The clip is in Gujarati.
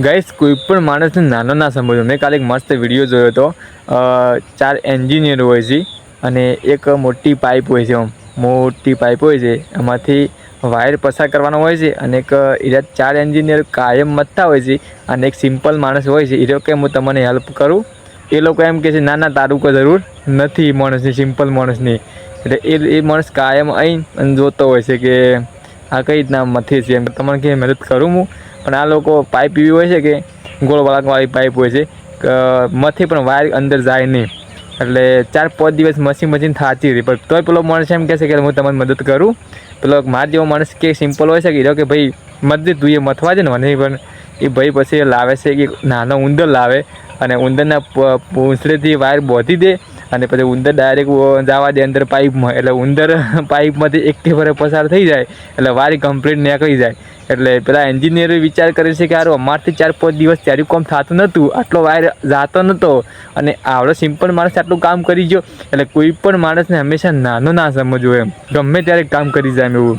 ગાઈસ કોઈ પણ માણસને નાનો ના સમજવો। મેં કાલે એક મસ્ત વિડીયો જોયો હતો। 4 એન્જિનિયર હોય છે અને એક મોટી પાઇપ હોય છે, મોટી પાઇપ હોય છે, એમાંથી વાયર પસાર કરવાનો હોય છે અને એક એના 4 એન્જિનિયર કાયમ મથતા હોય છે અને એક સિમ્પલ માણસ હોય છે, એ કે હું તમને હેલ્પ કરું। એ લોકો એમ કહે છે ના ના તારું કોઈ જરૂર નથી માણસની, સિમ્પલ માણસની। એટલે એ માણસ કાયમ અહીં જોતો હોય છે કે આ કઈ રીતના મથે છે, એમ તમને કે મદદ કરું હું। પણ આ લોકો પાઇપ એવી હોય છે કે ગોળ વળાંકવાળી પાઇપ હોય છે, મથી પણ વાયર અંદર જાય નહીં। એટલે 4-5 દિવસ મશીન થાતી રહી, પણ તોય પેલો માણસ એમ કહે છે કે હું તમારી મદદ કરું। પેલો માર જેવો માણસ કે સિમ્પલ હોય છે કે ભાઈ મદદ તું એ મથવા છે ને મને, પણ એ ભાઈ પછી લાવે છે કે નાનો ઉંદર લાવે અને ઉંદરના પૂંછડીથી વાયર બાંધી દે અને પછી ઉંદર ડાયરેક્ટ જવા દે અંદર પાઇપમાં। એટલે ઉંદર પાઇપમાંથી એકથી ફરે પસાર થઈ જાય એટલે વાયર કમ્પ્લીટ નીકળી જાય। એટલે પેલા એન્જિનિયરે વિચાર કરે છે કે હારું અમારથી 4-5 દિવસ ત્યારે કામ થતું નહોતું, આટલો વાયર જાતો નહોતો અને આવડો સિમ્પલ માણસ આટલું કામ કરી ગયો। એટલે કોઈ પણ માણસને હંમેશા નાનો ના સમજવો, એમ ગમે ત્યારે કામ કરી જાય એમ એવું।